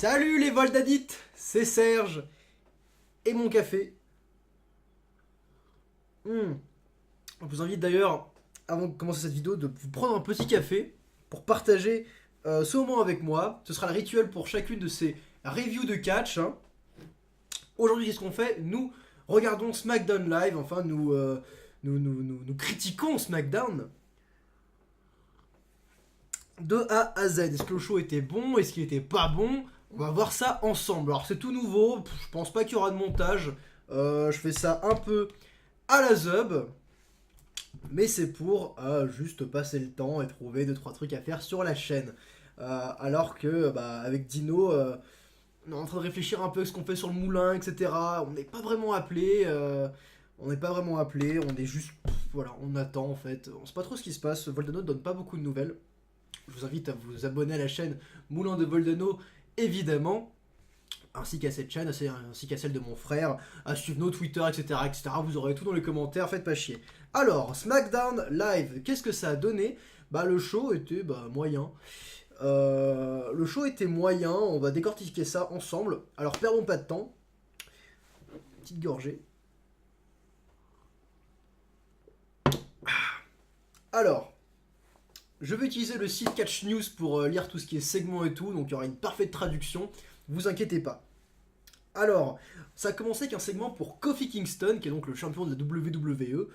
Salut les Voldadites, c'est Serge et mon café. Je vous invite d'ailleurs, avant de commencer cette vidéo, de vous prendre un petit café pour partager ce moment avec moi. Ce sera le rituel pour chacune de ces reviews de catch. Aujourd'hui, qu'est-ce qu'on fait? Nous regardons SmackDown Live, enfin nous critiquons SmackDown de A à Z. Est-ce que le show était bon? Est-ce qu'il était pas bon? On va voir ça ensemble. Alors c'est tout nouveau, je pense pas qu'il y aura de montage. Je fais ça un peu à la zub. Mais c'est pour juste passer le temps et trouver 2-3 trucs à faire sur la chaîne. Alors que avec Dino, on est en train de réfléchir un peu à ce qu'on fait sur le moulin, etc. On n'est pas vraiment appelé. On est juste. Voilà, on attend en fait. On sait pas trop ce qui se passe. Voldano ne donne pas beaucoup de nouvelles. Je vous invite à vous abonner à la chaîne Moulin de Voldano, évidemment, ainsi qu'à cette chaîne, ainsi qu'à celle de mon frère, à suivre nos Twitter, etc., etc. Vous aurez tout dans les commentaires, faites pas chier. Alors, SmackDown Live, qu'est-ce que ça a donné? Le show était moyen. Le show était moyen, on va décortiquer ça ensemble. Alors, perdons pas de temps. Petite gorgée. Alors, je vais utiliser le site Catch News pour lire tout ce qui est segment et tout, donc il y aura une parfaite traduction, vous inquiétez pas. Alors, ça a commencé avec un segment pour Kofi Kingston, qui est donc le champion de la WWE.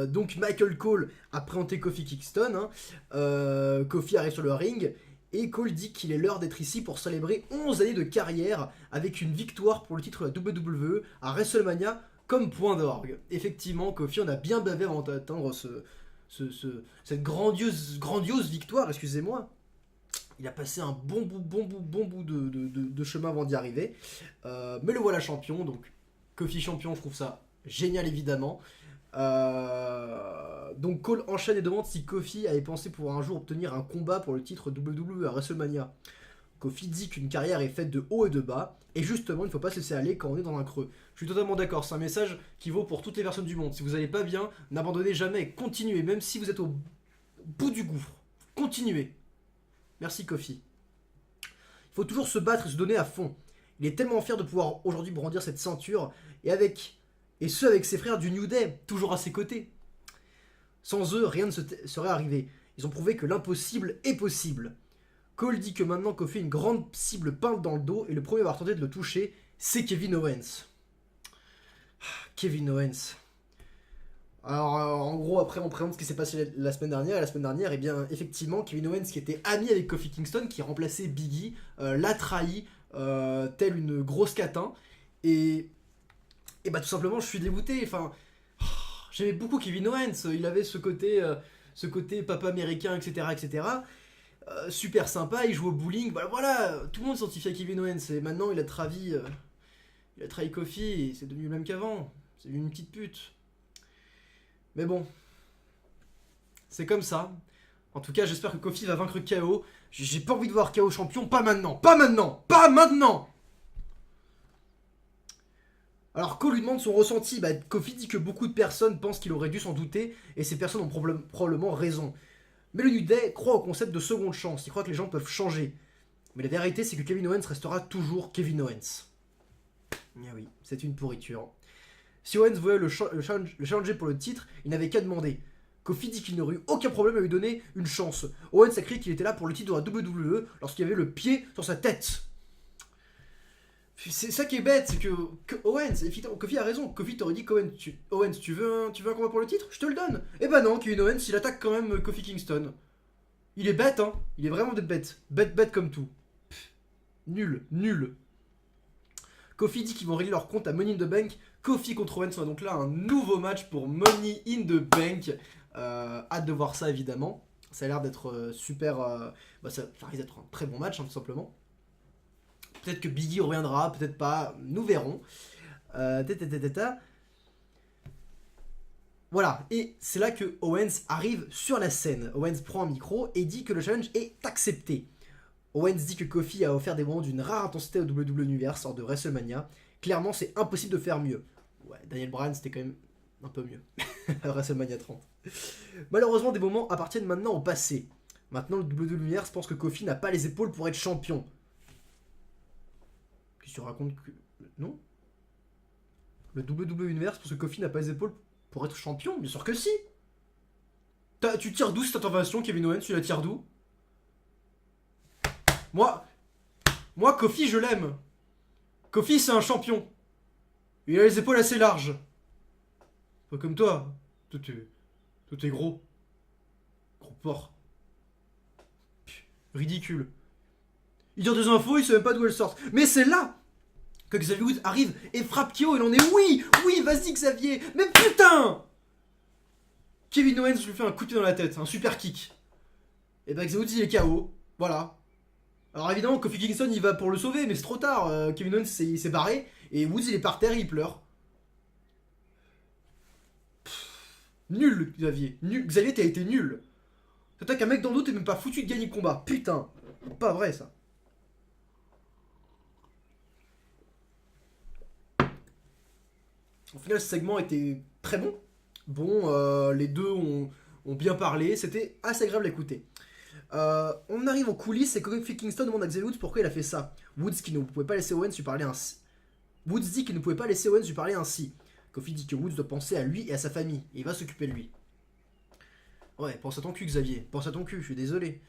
Donc Michael Cole a présenté Kofi Kingston, Kofi arrive sur le ring, et Cole dit qu'il est l'heure d'être ici pour célébrer 11 années de carrière, avec une victoire pour le titre de la WWE à WrestleMania comme point d'orgue. Effectivement, Kofi en a bien bavé avant d'atteindre cette grandiose victoire, excusez-moi. Il a passé un bon bout de chemin avant d'y arriver. Mais le voilà champion, donc Kofi champion, je trouve ça génial évidemment. Donc Cole enchaîne et demande si Kofi avait pensé pour un jour obtenir un combat pour le titre WWE à WrestleMania. Kofi dit qu'une carrière est faite de haut et de bas, et justement il ne faut pas se laisser aller quand on est dans un creux. Je suis totalement d'accord, c'est un message qui vaut pour toutes les personnes du monde. Si vous n'allez pas bien, n'abandonnez jamais, continuez, même si vous êtes au bout du gouffre. Continuez. Merci Kofi. Il faut toujours se battre et se donner à fond. Il est tellement fier de pouvoir aujourd'hui brandir cette ceinture, et ce avec ses frères du New Day, toujours à ses côtés. Sans eux, rien ne serait arrivé. Ils ont prouvé que l'impossible est possible. Cole dit que maintenant Kofi a une grande cible peinte dans le dos, et le premier à avoir tenté de le toucher, c'est Kevin Owens. Kevin Owens. Alors, en gros, après, on présente ce qui s'est passé la semaine dernière. Et la semaine dernière, eh bien, effectivement, Kevin Owens, qui était ami avec Kofi Kingston, qui remplaçait Big E, l'a trahi, tel une grosse catin. Et tout simplement, je suis dégoûté. Enfin, j'aimais beaucoup Kevin Owens. Il avait ce côté papa américain, etc., etc. Super sympa. Il joue au bowling. Voilà, tout le monde s'identifie à Kevin Owens. Et maintenant, il a trahi Kofi. Et c'est devenu le même qu'avant. C'est devenu une petite pute. Mais bon, c'est comme ça. En tout cas, j'espère que Kofi va vaincre KO. J'ai pas envie de voir KO champion. Pas maintenant. Pas maintenant. Pas maintenant. Alors, Cole lui demande son ressenti. Kofi dit que beaucoup de personnes pensent qu'il aurait dû s'en douter. Et ces personnes ont probablement raison. Mais le New Day croit au concept de seconde chance. Il croit que les gens peuvent changer. Mais la vérité, c'est que Kevin Owens restera toujours Kevin Owens. Eh oui, c'est une pourriture. Si Owens voulait le challenger pour le titre, il n'avait qu'à demander. Kofi dit qu'il n'aurait eu aucun problème à lui donner une chance. Owens a crié qu'il était là pour le titre de la WWE lorsqu'il avait le pied sur sa tête. C'est ça qui est bête, c'est que Owens, Kofi a raison. Kofi t'aurait dit Owens, tu veux un combat pour le titre? Je te le donne. Eh non, Kevin Owens, il attaque quand même Kofi Kingston. Il est bête, hein. Il est vraiment bête. Bête comme tout. Nul. Kofi dit qu'ils vont régler leur compte à Money in the Bank. Kofi contre Owens sera donc là un nouveau match pour Money in the Bank. Hâte de voir ça évidemment. Ça a l'air d'être super. Ça risque d'être un très bon match, hein, tout simplement. Peut-être que Big E reviendra, peut-être pas. Nous verrons. Voilà, et c'est là que Owens arrive sur la scène. Owens prend un micro et dit que le challenge est accepté. Owens dit que Kofi a offert des moments d'une rare intensité au WWE Universe lors de WrestleMania. Clairement, c'est impossible de faire mieux. Ouais, Daniel Bryan, c'était quand même un peu mieux. À WrestleMania 30. Malheureusement, des moments appartiennent maintenant au passé. Maintenant, le WWE Universe pense que Kofi n'a pas les épaules pour être champion. Qu'est-ce que tu racontes que... Non. Le WWE Universe parce que Kofi n'a pas les épaules pour être champion? Bien sûr que si. Tu tires d'où cette intervention, Kevin Owens? Tu la tires d'où? Moi, Kofi, je l'aime. Kofi, c'est un champion. Il a les épaules assez larges. Pas comme toi. Toi, t'es gros. Gros porc. Ridicule. Il dit des infos, il sait même pas d'où elles sortent. Mais c'est là que Xavier Woods arrive et frappe Kyo. Il en est oui, vas-y Xavier. Mais putain, Kevin Owens lui fait un coup de pied dans la tête, un super kick. Et bah Xavier Woods il est KO. Voilà. Alors évidemment Kofi Kingston il va pour le sauver, mais c'est trop tard. Kevin Owens il s'est barré et Woods il est par terre et il pleure. Nul Xavier. Nul. Xavier t'as été nul. T'attaques un mec dans le dos, t'es même pas foutu de gagner le combat. Putain. Pas vrai ça. Au final, ce segment était très bon. Bon, les deux ont bien parlé. C'était assez agréable à écouter. On arrive en coulisses et Kofi Kingston demande à Xavier Woods pourquoi il a fait ça. Woods qui ne pouvait pas laisser Owens lui parler ainsi. Woods dit qu'il ne pouvait pas laisser Owens lui parler ainsi. Kofi dit que Woods doit penser à lui et à sa famille. Et il va s'occuper de lui. Ouais, pense à ton cul Xavier. Pense à ton cul, je suis désolé.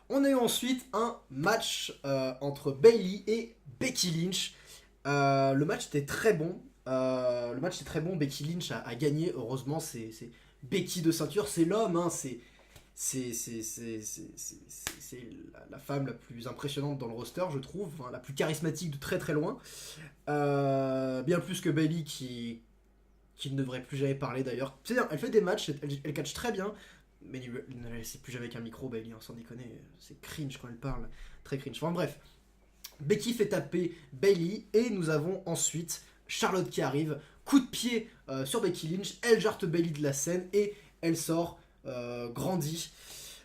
On a eu ensuite un match entre Bayley et Becky Lynch. Le match était très bon. Becky Lynch a gagné. Heureusement, c'est Becky de ceinture, c'est l'homme. Hein. C'est la femme la plus impressionnante dans le roster, je trouve. Enfin, la plus charismatique de très très loin. Bien plus que Bayley qui ne devrait plus jamais parler d'ailleurs. C'est-à-dire, elle fait des matchs, elle catch très bien. Mais ne la laissez plus jamais avec un micro, Bayley, sans déconner. C'est cringe quand elle parle. Très cringe. Enfin bref. Becky fait taper Bayley. Et nous avons ensuite Charlotte qui arrive. Coup de pied sur Becky Lynch. Elle jarte Bayley de la scène. Et elle sort grandie.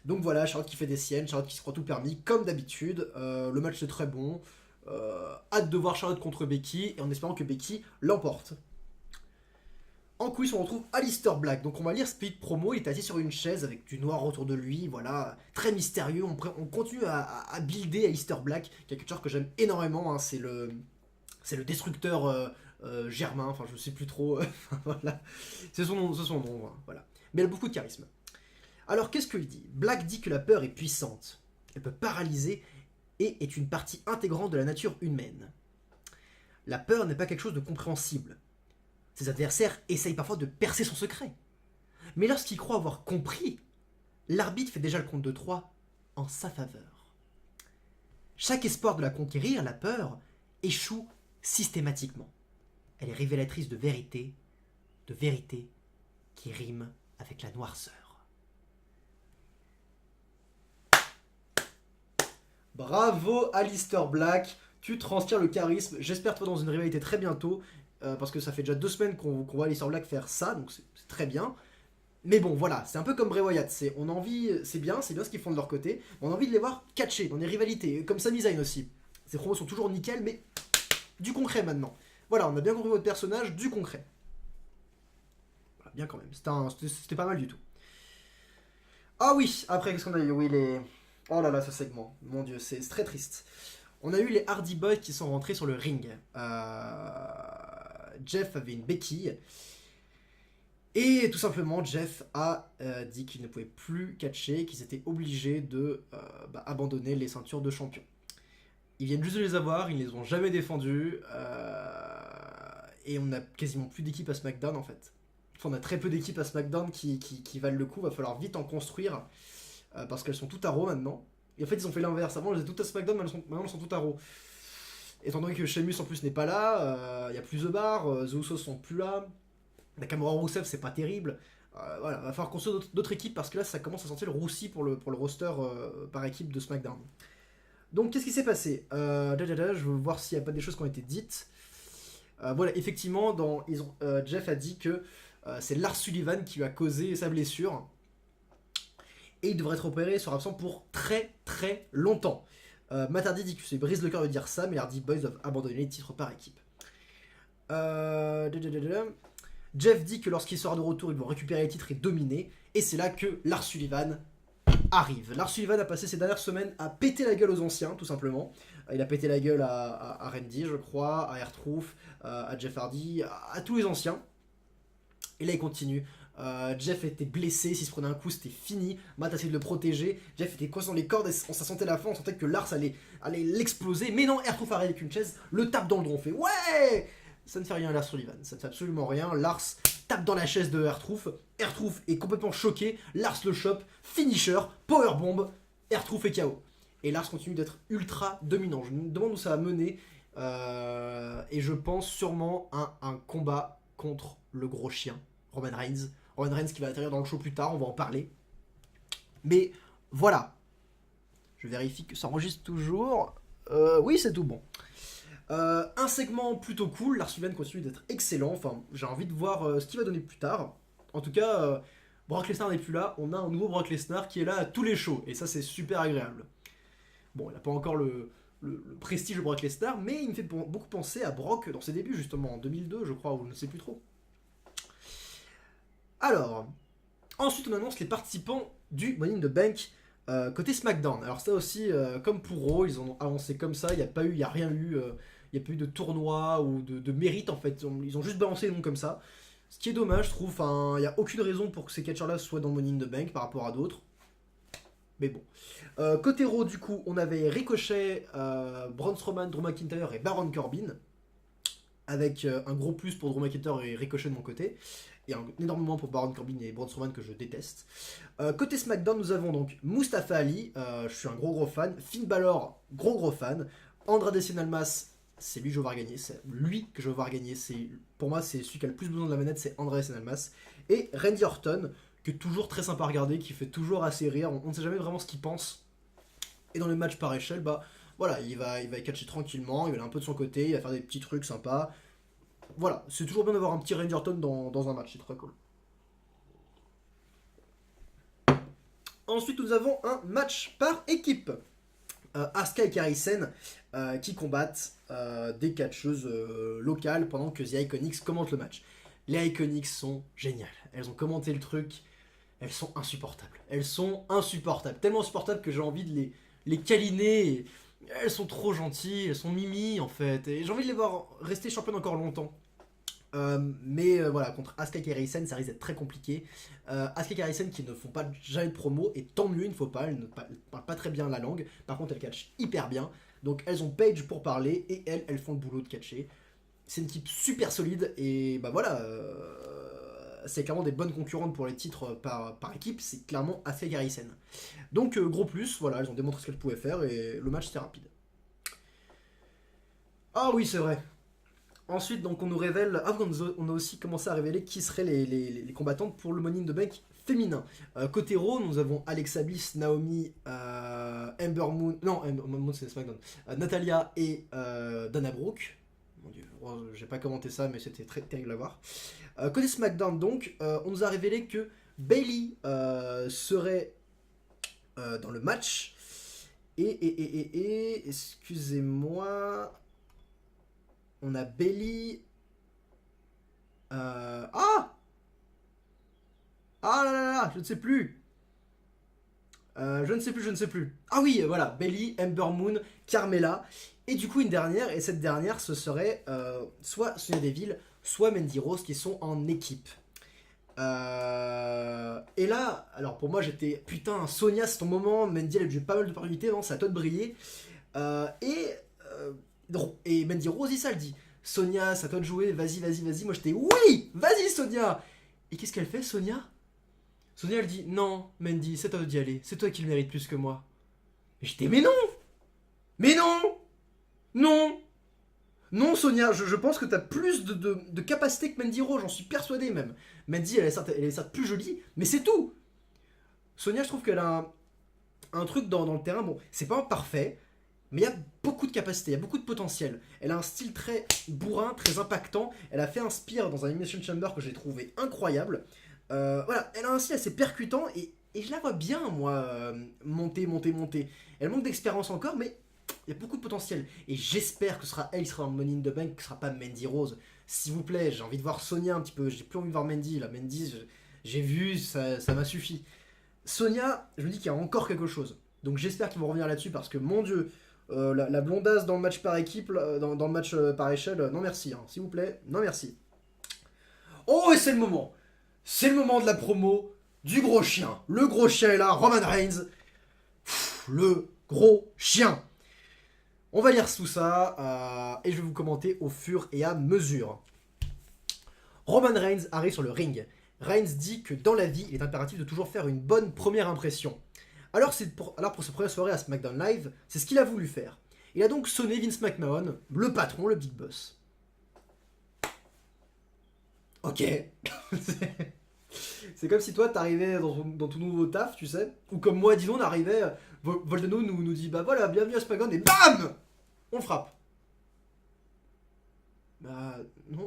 Donc voilà, Charlotte qui fait des siennes. Charlotte qui se croit tout permis, comme d'habitude. Le match est très bon. Hâte de voir Charlotte contre Becky. Et en espérant que Becky l'emporte. En coulisses, on retrouve Aleister Black. Donc on va lire Speed Promo. Il est assis sur une chaise avec du noir autour de lui. Voilà, très mystérieux. On continue à builder Aleister Black, qui est quelque chose que j'aime énormément. Hein. C'est le destructeur germain. Enfin, je sais plus trop. Voilà, c'est son nom. Hein. Voilà. Mais il a beaucoup de charisme. Alors qu'est-ce qu'il dit? Black dit que la peur est puissante. Elle peut paralyser et est une partie intégrante de la nature humaine. La peur n'est pas quelque chose de compréhensible. Ses adversaires essayent parfois de percer son secret. Mais lorsqu'il croit avoir compris, l'arbitre fait déjà le compte de 3 en sa faveur. Chaque espoir de la conquérir, la peur, échoue systématiquement. Elle est révélatrice de vérité qui rime avec la noirceur. Bravo Aleister Black, tu transpires le charisme. J'espère te voir dans une rivalité très bientôt. Parce que ça fait déjà 2 semaines qu'on voit Aleister Black faire ça, donc c'est très bien. Mais bon, voilà, c'est un peu comme Bray Wyatt. On a envie, c'est bien ce qu'ils font de leur côté. Mais on a envie de les voir catcher dans des rivalités, comme Sami Zayn aussi. Ces promos sont toujours nickel, mais du concret maintenant. Voilà, on a bien compris votre personnage, du concret. Voilà, bien quand même, c'était pas mal du tout. Ah oui, après, qu'est-ce qu'on a eu? Oui, oh là là, ce segment, mon dieu, c'est très triste. On a eu les Hardy Boys qui sont rentrés sur le ring. Jeff avait une béquille. Et tout simplement, Jeff a dit qu'il ne pouvait plus catcher, qu'ils étaient obligés de abandonner les ceintures de champion. Ils viennent juste de les avoir, ils ne les ont jamais défendus. Et on a quasiment plus d'équipes à SmackDown en fait. Enfin, on a très peu d'équipes à SmackDown qui valent le coup. Il va falloir vite en construire. Parce qu'elles sont toutes à Raw maintenant. Et en fait, ils ont fait l'inverse. Avant, elles étaient toutes à SmackDown, maintenant elles sont toutes à Raw. Étant donné que Sheamus en plus n'est pas là, il n'y a plus de bar, The Usos sont plus là. Nakamura Rusev, c'est pas terrible. Voilà, va falloir construire d'autres équipes parce que là, ça commence à sentir le roussi pour le roster par équipe de SmackDown. Donc, qu'est-ce qui s'est passé? Je veux voir s'il n'y a pas des choses qui ont été dites. Voilà, effectivement, Jeff a dit que c'est Lars Sullivan qui lui a causé sa blessure. Et il devrait être opéré, sera absent pour très très longtemps. Matt Hardy dit que ça brise le cœur de dire ça, mais les Hardy Boys doivent abandonner les titres par équipe. Jeff dit que lorsqu'il sera de retour, ils vont récupérer les titres et dominer. Et c'est là que Lars Sullivan arrive. Lars Sullivan a passé ces dernières semaines à péter la gueule aux anciens, tout simplement. Il a pété la gueule à Randy, je crois, à R-Truth, à Jeff Hardy, à tous les anciens. Et là, il continue. Jeff était blessé, s'il se prenait un coup, c'était fini. Matt a essayé de le protéger. Jeff était coincé dans les cordes, et ça sentait la fin, on sentait que Lars allait l'exploser. Mais non, R-Truth arrive avec une chaise, le tape dans le dos. On fait ouais! Ça ne fait rien à Lars Sullivan, ça ne fait absolument rien. Lars tape dans la chaise de R-Truth. R-Truth est complètement choqué. Lars le chope, finisher, powerbomb. R-Truth est KO. Et Lars continue d'être ultra dominant. Je me demande où ça va mener. Et je pense sûrement à un combat contre le gros chien, Roman Reigns. Roman Reigns qui va atterrir dans le show plus tard, on va en parler. Mais voilà. Je vérifie que ça enregistre toujours. Oui, c'est tout bon. Un segment plutôt cool. Lars Sullivan continue d'être excellent. Enfin, j'ai envie de voir ce qu'il va donner plus tard. En tout cas, Brock Lesnar n'est plus là. On a un nouveau Brock Lesnar qui est là à tous les shows. Et ça, c'est super agréable. Bon, il n'a pas encore le prestige de Brock Lesnar, mais il me fait beaucoup penser à Brock dans ses débuts, justement, en 2002, je crois, ou je ne sais plus trop. Alors, ensuite, on annonce les participants du Money in the Bank côté SmackDown. Alors, ça aussi, comme pour Raw, ils ont avancé comme ça, il n'y a pas eu, il n'y a rien eu, il n'y a pas eu de tournoi ou de mérite, en fait. Ils ont juste balancé les noms comme ça. Ce qui est dommage, je trouve. Enfin, il n'y a aucune raison pour que ces catcheurs-là soient dans Money in the Bank par rapport à d'autres. Mais bon. Côté Raw, du coup, on avait Ricochet, Braun Strowman, Drew McIntyre et Baron Corbin. Avec un gros plus pour Drew McIntyre et Ricochet de mon côté. Et un énorme moins pour Baron Corbin et Braun Strowman que je déteste. Côté SmackDown, nous avons donc Mustafa Ali. Je suis un gros fan. Finn Balor, gros fan. Andrade Cien Almas, c'est lui que je veux voir gagner. C'est lui que je veux voir gagner. Pour moi, c'est celui qui a le plus besoin de la manette, c'est Andrade Cien Almas. Et Randy Orton, qui est toujours très sympa à regarder, qui fait toujours assez rire. On ne sait jamais vraiment ce qu'il pense. Et dans les matchs par échelle, bah voilà, il va catcher tranquillement, il va aller un peu de son côté, il va faire des petits trucs sympas. Voilà, c'est toujours bien d'avoir un petit Randy Orton dans un match, c'est très cool. Ensuite, nous avons un match par équipe. Asuka et Kairi Sane qui combattent des catcheuses locales pendant que The Iconics commentent le match. Les Iconics sont géniales. Elles ont commenté le truc. Elles sont insupportables. Tellement insupportables que j'ai envie de les câliner. Elles sont trop gentilles, elles sont mimi en fait. Et j'ai envie de les voir rester championnes encore longtemps. Mais voilà, contre Asuka et Kairi Sane, ça risque d'être très compliqué. Asuka et Kairi Sane qui ne font pas jamais de promo, et tant mieux, il ne faut pas, elles ne parlent pas très bien la langue. Par contre, elles catchent hyper bien. Donc elles ont Paige pour parler, et elles font le boulot de catcher. C'est une équipe super solide, et bah voilà, c'est clairement des bonnes concurrentes pour les titres par équipe. C'est clairement Asuka et Kairi Sane. Donc gros plus, voilà, elles ont démontré ce qu'elles pouvaient faire, et le match c'était rapide. Ah oui, c'est vrai. Ensuite, donc on nous révèle, on a aussi commencé à révéler qui seraient les combattantes pour le Money in the Bank féminin. Côté Raw, nous avons Alexa Bliss, Naomi, Ember Moon, non, Ember Moon c'est SmackDown, Natalia et Dana Brooke. Mon dieu, j'ai pas commenté ça, mais c'était très terrible à voir. Côté SmackDown, donc, on nous a révélé que Bayley serait dans le match. Et excusez-moi. On a Bayley. Ah là là là, je ne sais plus. Je ne sais plus. Ah oui, voilà, Bayley, Ember Moon, Carmella. Et du coup, une dernière, et cette dernière, ce serait soit Sonya Deville, soit Mandy Rose qui sont en équipe. Et là, alors pour moi, j'étais putain, Sonya, c'est ton moment. Mandy, elle a eu pas mal d'opportunités, non, c'est à toi de briller. Et Mandy Rose, ça le dit. Sonya, c'est à toi de jouer, vas-y. Moi j'étais oui, vas-y Sonya. Et qu'est-ce qu'elle fait, Sonya? Sonya elle dit non, Mandy, c'est à toi d'y aller, c'est toi qui le mérites plus que moi. Et j'étais mais non, Sonia, je pense que t'as plus de capacité que Mandy Rose, j'en suis persuadé même. Mandy, elle est certes plus jolie, mais c'est tout. Sonia, je trouve qu'elle a un truc dans le terrain, bon, c'est pas parfait, mais il y a beaucoup de capacité, il y a beaucoup de potentiel. Elle a un style très bourrin, très impactant. Elle a fait un spear dans un Elimination Chamber que j'ai trouvé incroyable. Voilà, elle a un style assez percutant et je la vois bien, moi, monter. Elle manque d'expérience encore, mais il y a beaucoup de potentiel. Et j'espère que ce sera elle qui sera en Money in the Bank, que ce sera pas Mandy Rose. S'il vous plaît, j'ai envie de voir Sonia un petit peu. J'ai plus envie de voir Mandy, là. Mandy, j'ai vu, ça m'a suffi. Sonia, je me dis qu'il y a encore quelque chose. Donc j'espère qu'ils vont revenir là-dessus parce que mon dieu, la blondasse dans le match par équipe, dans le match par échelle, non merci, hein, s'il vous plaît, non merci. Oh, et c'est le moment. C'est le moment de la promo du gros chien. Le gros chien est là, Roman Reigns. Le gros chien. On va lire tout ça et je vais vous commenter au fur et à mesure. Roman Reigns arrive sur le ring. Reigns dit que dans la vie, il est impératif de toujours faire une bonne première impression. Alors pour sa première soirée à SmackDown Live, c'est ce qu'il a voulu faire. Il a donc sonné Vince McMahon, le patron, le big boss. Ok. C'est comme si toi t'arrivais dans ton nouveau taf, tu sais, ou comme moi, disons, on arrivait, Voldeno nous dit bah voilà, bienvenue à SmackDown et BAM on frappe. Bah non.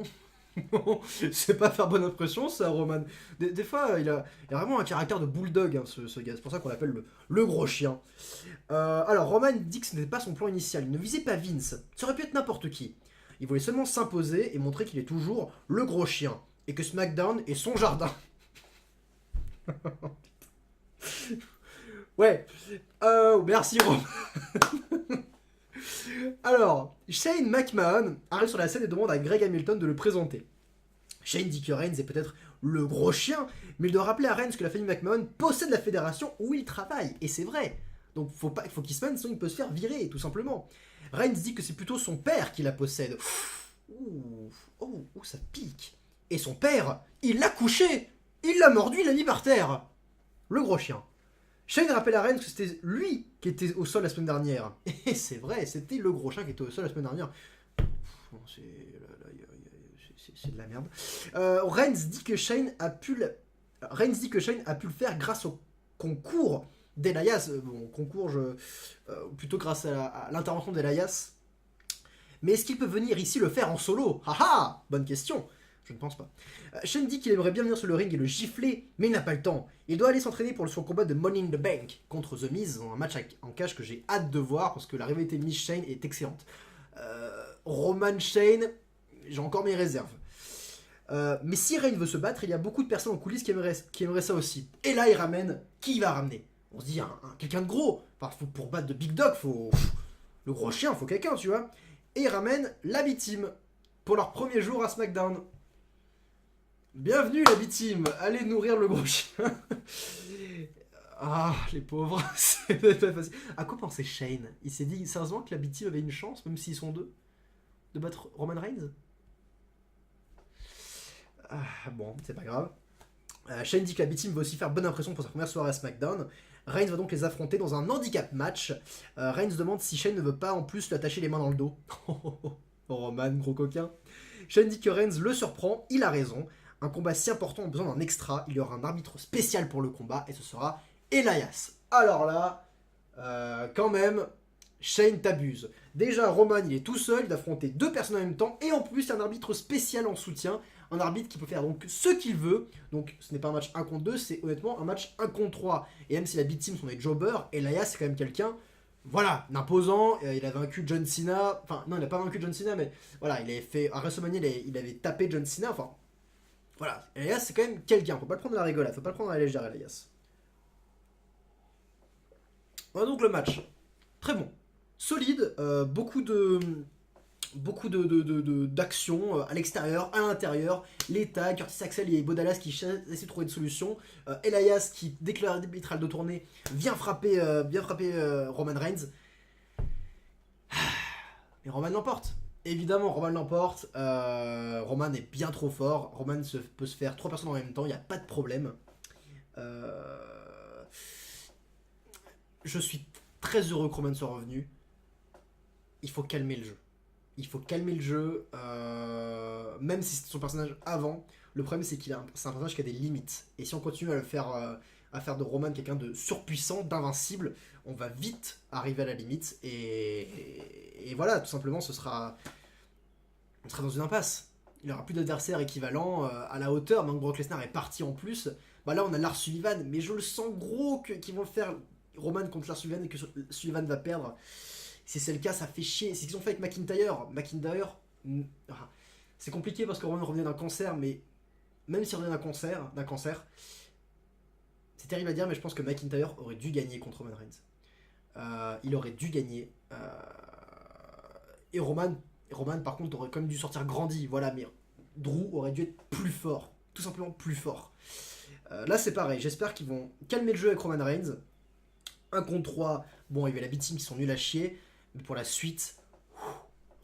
Non, c'est pas faire bonne impression ça, Roman. Des fois, il a vraiment un caractère de bulldog, hein, ce gars. C'est pour ça qu'on l'appelle le gros chien. Alors, Roman dit que ce n'était pas son plan initial. Il ne visait pas Vince. Ça aurait pu être n'importe qui. Il voulait seulement s'imposer et montrer qu'il est toujours le gros chien. Et que SmackDown est son jardin. Ouais. Merci, Roman. Alors, Shane McMahon arrive sur la scène et demande à Greg Hamilton de le présenter. Shane dit que Reigns est peut-être le gros chien, mais il doit rappeler à Reigns que la famille McMahon possède la fédération où il travaille, et c'est vrai. Donc il faut qu'il se mène, sinon il peut se faire virer, tout simplement. Reigns dit que c'est plutôt son père qui la possède. Ouh, ça pique. Et son père, il l'a couché. Il l'a mordu, il l'a mis par terre. Le gros chien. Shane rappelle à Reigns que c'était lui qui était au sol la semaine dernière. Et c'est vrai, c'était le gros chien qui était au sol la semaine dernière. C'est de la merde. Reigns dit que Shane a pu le faire grâce au concours d'Elias. Bon, concours, plutôt grâce à l'intervention d'Elias. Mais est-ce qu'il peut venir ici le faire en solo? Haha, bonne question. Je ne pense pas. Shane dit qu'il aimerait bien venir sur le ring et le gifler, mais il n'a pas le temps. Il doit aller s'entraîner pour son combat de Money in the Bank contre The Miz, dans un match en cage que j'ai hâte de voir parce que la rivalité Miz-Shane est excellente. Roman Shane, j'ai encore mes réserves. Mais si Reigns veut se battre, il y a beaucoup de personnes en coulisses qui aimeraient ça aussi. Et là, il ramène. Qui il va ramener? On se dit quelqu'un de gros. Enfin, pour battre de Big Dog, faut. Le gros chien, faut quelqu'un, tu vois. Et il ramène la B-Team pour leur premier jour à SmackDown. Bienvenue la B-Team, allez nourrir le gros chien. Ah, les pauvres, c'est pas facile. À quoi pensait Shane? Il s'est dit sérieusement que la B-Team avait une chance, même s'ils sont deux, de battre Roman Reigns? Bon, c'est pas grave. Shane dit que la B-Team va aussi faire bonne impression pour sa première soirée à SmackDown. Reigns va donc les affronter dans un handicap match. Reigns demande si Shane ne veut pas en plus lui attacher les mains dans le dos. Roman, gros coquin. Shane dit que Reigns le surprend, il a raison. Un combat si important a besoin d'un extra. Il y aura un arbitre spécial pour le combat et ce sera Elias. Alors là, quand même, Shane t'abuse. Déjà, Roman, il est tout seul, il doit affronter deux personnes en même temps et en plus, il y a un arbitre spécial en soutien. Un arbitre qui peut faire donc ce qu'il veut. Donc ce n'est pas un match 1 contre 2, c'est honnêtement un match 1 contre 3. Et même si la B-Team sont des jobbers, Elias c'est quand même quelqu'un, voilà, d'imposant. Il a vaincu John Cena. Enfin, non, il n'a pas vaincu John Cena, mais voilà, il avait fait. À WrestleMania, il avait tapé John Cena. Enfin, voilà, Elias c'est quand même quelqu'un. Faut pas le prendre à la rigolade, faut pas le prendre à la légère, Elias. Voilà donc le match. Très bon. Solide, beaucoup d'actions à l'extérieur, à l'intérieur, les tags, Curtis Axel et Bodalas qui essaient de trouver une solution, Elias qui, dès que l'arbitre de tourner, vient frapper Roman Reigns. Mais Roman l'emporte. Évidemment, Roman l'emporte. Roman est bien trop fort. Roman peut se faire 3 personnes en même temps, il n'y a pas de problème. Je suis très heureux que Roman soit revenu. Il faut calmer le jeu. Il faut calmer le jeu, même si c'est son personnage avant. Le problème, c'est c'est un personnage qui a des limites. Et si on continue à faire de Roman quelqu'un de surpuissant, d'invincible, on va vite arriver à la limite. Et voilà, tout simplement, on sera dans une impasse. Il n'y aura plus d'adversaire équivalent à la hauteur. Maintenant que Brock Lesnar est parti en plus, bah là, on a Lars Sullivan. Mais je le sens gros qu'ils vont faire Roman contre Lars Sullivan et que Sullivan va perdre. Si c'est le cas, ça fait chier. C'est ce qu'ils ont fait avec McIntyre. C'est compliqué parce que Roman revenait d'un cancer, mais même s'il revenait d'un cancer, c'est terrible à dire, mais je pense que McIntyre aurait dû gagner contre Roman Reigns. Il aurait dû gagner. Et Roman, par contre, aurait quand même dû sortir grandi. Voilà, mais Drew aurait dû être plus fort. Tout simplement plus fort. Là, c'est pareil. J'espère qu'ils vont calmer le jeu avec Roman Reigns. 1 contre 3. Bon, il y avait la B-Team qui sont nuls à chier. Mais pour la suite,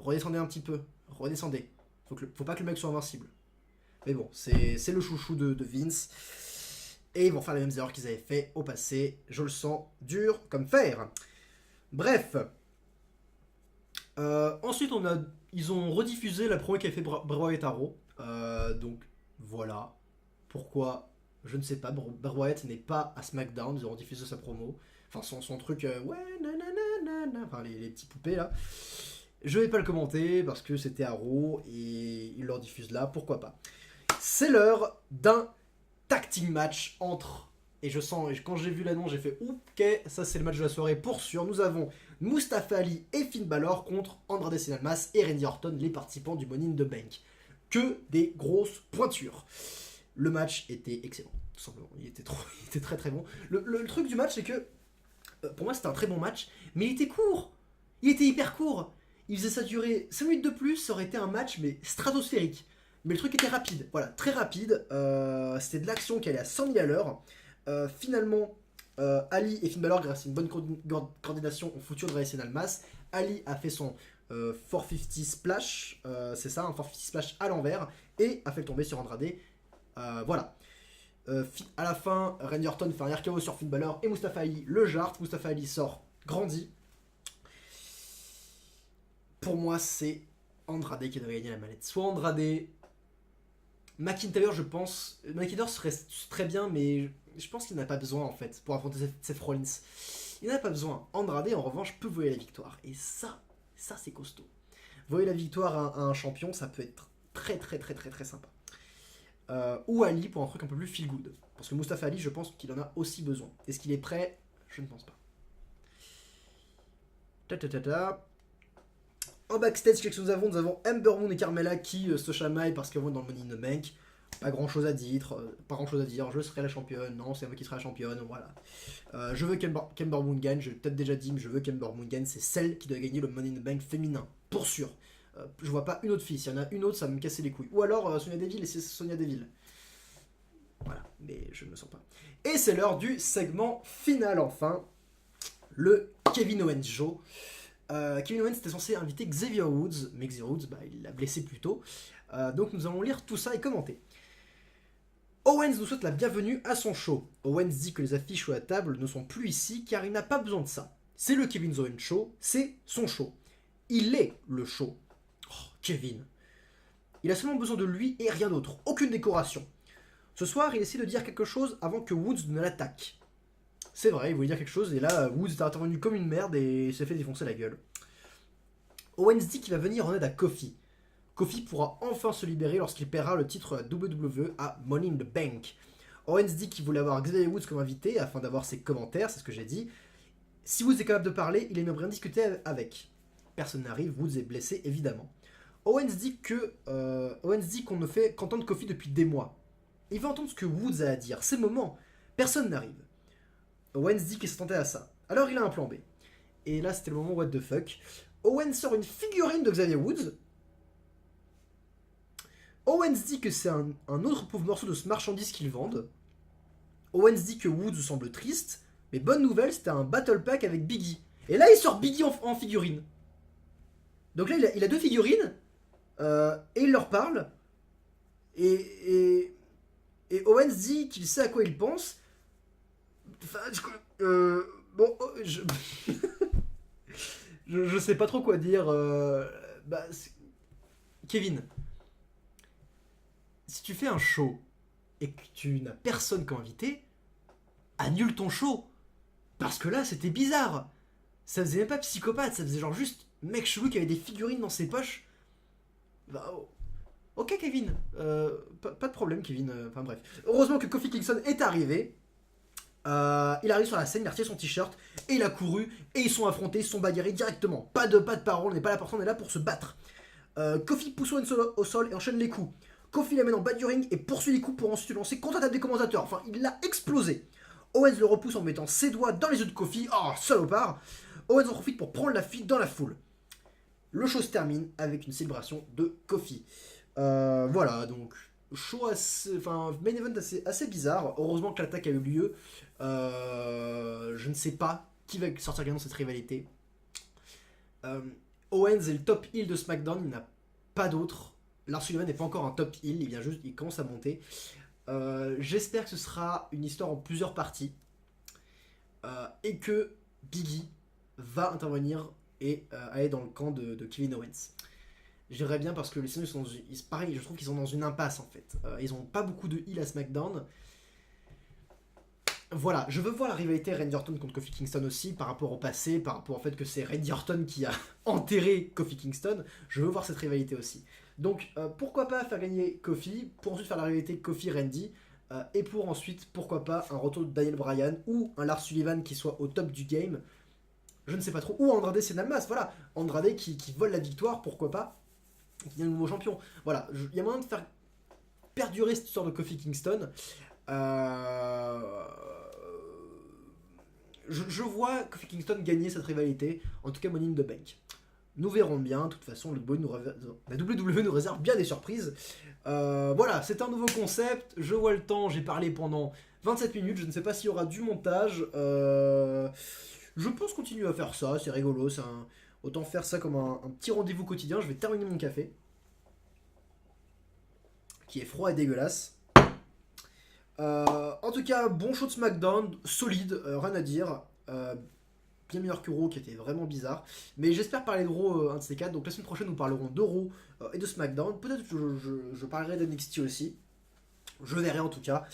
redescendez un petit peu. Redescendez. Faut pas que le mec soit invincible. Mais bon, c'est le chouchou de Vince. Et ils vont faire les mêmes erreurs qu'ils avaient fait au passé. Je le sens dur comme fer. Bref. Ensuite, ils ont rediffusé la promo qu'avait fait Bray Wyatt à Raw. Donc, voilà. Pourquoi? Je ne sais pas. Bray Wyatt n'est pas à SmackDown. Ils ont rediffusé sa promo. Enfin, son truc... ouais, nanana. Enfin, les petits poupées, là. Je vais pas le commenter parce que c'était à Raw et ils le rediffusent là. Pourquoi pas? C'est l'heure d'un tag team match entre... Et je sens, quand j'ai vu l'annonce, j'ai fait ok, ça c'est le match de la soirée pour sûr. Nous avons Mustafa Ali et Finn Balor contre Andrade Cien Almas et Randy Orton, les participants du Money in the Bank. Que des grosses pointures. Le match était excellent, tout simplement. Il était très très bon. Le truc du match, c'est que pour moi c'était un très bon match, mais il était court. Il était hyper court. Il faisait ça durer 5 minutes de plus, ça aurait été un match mais stratosphérique. Mais le truc était rapide, voilà, très rapide. C'était de l'action qui allait à 100 000 à l'heure. Finalement, Ali et Finn Balor, grâce à une bonne coordination, ont foutu Andrade Cien Almas. Ali a fait son 450 splash, c'est ça, un 450 splash à l'envers, et a fait le tomber sur Andrade. Voilà. À la fin, Randy Orton fait un RKO sur Finn Balor et Mustafa Ali le jarte. Mustafa Ali sort grandi. Pour moi, c'est Andrade qui devrait gagner la mallette. Soit Andrade. McIntyre, je pense. McIntyre serait très bien, mais je pense qu'il n'a pas besoin en fait pour affronter Seth Rollins. Il n'a pas besoin. Andrade, en revanche, peut voler la victoire. Et ça c'est costaud. Voler la victoire à un champion, ça peut être très très très très très sympa. Ou Ali pour un truc un peu plus feel good. Parce que Mustafa Ali, je pense qu'il en a aussi besoin. Est-ce qu'il est prêt? Je ne pense pas. En backstage, qu'est-ce que nous avons? Nous avons Ember Moon et Carmella qui se chamaillent parce qu'elles vont dans le Money in the Bank. Pas grand chose à dire, je serai la championne, non, c'est moi qui serai la championne, voilà. Je veux qu'Ember Moon gagne, j'ai peut-être déjà dit, mais je veux qu'Ember Moon gagne, c'est celle qui doit gagner le Money in the Bank féminin, pour sûr. Je vois pas une autre fille, s'il y en a une autre, ça va me casser les couilles. Ou alors Sonya Deville, et c'est Sonya Deville. Voilà, mais je ne me sens pas. Et c'est l'heure du segment final, enfin, le Kevin Owens Show. Kevin Owens était censé inviter Xavier Woods, mais Xavier Woods, il l'a blessé plus tôt. Donc nous allons lire tout ça et commenter. Owens nous souhaite la bienvenue à son show. Owens dit que les affiches ou la table ne sont plus ici car il n'a pas besoin de ça. C'est le Kevin Owens Show, c'est son show. Il est le show. Oh, Kevin. Il a seulement besoin de lui et rien d'autre, aucune décoration. Ce soir, il essaie de dire quelque chose avant que Woods ne l'attaque. C'est vrai, il voulait dire quelque chose et là, Woods est intervenu comme une merde et s'est fait défoncer la gueule. Owens dit qu'il va venir en aide à Kofi. Kofi pourra enfin se libérer lorsqu'il paiera le titre WWE à Money in the Bank. Owens dit qu'il voulait avoir Xavier Woods comme invité afin d'avoir ses commentaires, c'est ce que j'ai dit. Si Woods est capable de parler, il aimerait bien discuter avec. Personne n'arrive, Woods est blessé évidemment. Owens dit qu'on ne fait qu'entendre Kofi depuis des mois. Il veut entendre ce que Woods a à dire, c'est le moment. Personne n'arrive. Owens dit qu'il s'attendait à ça. Alors il a un plan B. Et là c'était le moment what the fuck. Owens sort une figurine de Xavier Woods. Owens dit que c'est un autre pauvre morceau de ce marchandise qu'ils vendent. Owens dit que Woods semble triste, mais bonne nouvelle, c'était un battle pack avec Biggie. Et là, il sort Biggie en figurine. Donc là, il a deux figurines, et il leur parle. Et Owens dit qu'il sait à quoi il pense. Enfin, bon, je sais pas trop quoi dire. Kevin. Si tu fais un show et que tu n'as personne comme invité, annule ton show. Parce que là, c'était bizarre. Ça faisait même pas psychopathe, ça faisait genre juste mec chelou qui avait des figurines dans ses poches. Bah, ok Kevin, pas de problème Kevin, enfin bref. Heureusement que Kofi Kingston est arrivé. Il arrive sur la scène, il a retiré son t-shirt et il a couru et ils sont affrontés, ils se sont bagarrés directement. Pas de parole, on n'est pas là pour ça, on est là pour se battre. Kofi pousse Owens au sol et enchaîne les coups. Kofi l'amène en bas du ring et poursuit les coups pour ensuite le lancer contre la table des commentateurs. Enfin, il l'a explosé. Owens le repousse en mettant ses doigts dans les yeux de Kofi. Oh, salopard. Owens en profite pour prendre la fuite dans la foule. Le show se termine avec une célébration de Kofi. Voilà, donc show assez, enfin main event assez bizarre. Heureusement que l'attaque a eu lieu. Je ne sais pas qui va sortir gagnant de cette rivalité. Owens est le top heel de SmackDown, il n'a pas d'autre. Lars Sullivan n'est pas encore un top heel, il commence à monter. J'espère que ce sera une histoire en plusieurs parties et que Big E va intervenir et aller dans le camp de Kevin Owens. J'aimerais bien parce que les Sonics sont pareil, je trouve qu'ils sont dans une impasse en fait. Ils n'ont pas beaucoup de heal à SmackDown. Voilà, je veux voir la rivalité Randy Orton contre Kofi Kingston aussi, par rapport au passé, par rapport au fait que c'est Randy Orton qui a enterré Kofi Kingston. Je veux voir cette rivalité aussi. Donc, pourquoi pas faire gagner Kofi, pour ensuite faire la rivalité Kofi-Randy, et pour ensuite, pourquoi pas, un retour de Daniel Bryan, ou un Lars Sullivan qui soit au top du game, je ne sais pas trop, ou Andrade Cien Almas, voilà, Andrade qui vole la victoire, pourquoi pas, et qui devient le nouveau champion. Voilà, il y a moyen de faire perdurer cette histoire de Kofi Kingston. Je vois Kofi Kingston gagner cette rivalité, en tout cas Money in the Bank. Nous verrons bien, de toute façon, la WWE nous réserve bien des surprises. Voilà, c'est un nouveau concept, je vois le temps, j'ai parlé pendant 27 minutes, je ne sais pas s'il y aura du montage. Je pense continuer à faire ça, c'est rigolo, autant faire ça comme un petit rendez-vous quotidien. Je vais terminer mon café, qui est froid et dégueulasse. En tout cas, bon show de SmackDown, solide, rien à dire. Bien meilleur que Raw qui était vraiment bizarre. Mais j'espère parler de Raw un de ces quatre. Donc la semaine prochaine, nous parlerons de Raw et de SmackDown. Peut-être que je parlerai de NXT aussi. Je verrai en tout cas.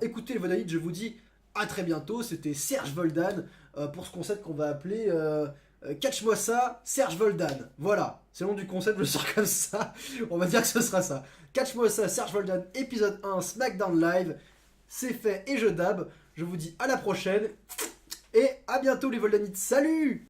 Écoutez le Vodaïd, je vous dis à très bientôt. C'était Serge Voldan pour ce concept qu'on va appeler Catch-moi ça, Serge Voldan. Voilà, c'est le nom du concept, je le sors comme ça. On va dire que ce sera ça. Catch-moi ça, Serge Voldan, épisode 1, SmackDown Live. C'est fait et je dab. Je vous dis à la prochaine. Et à bientôt les Voldanites. Salut!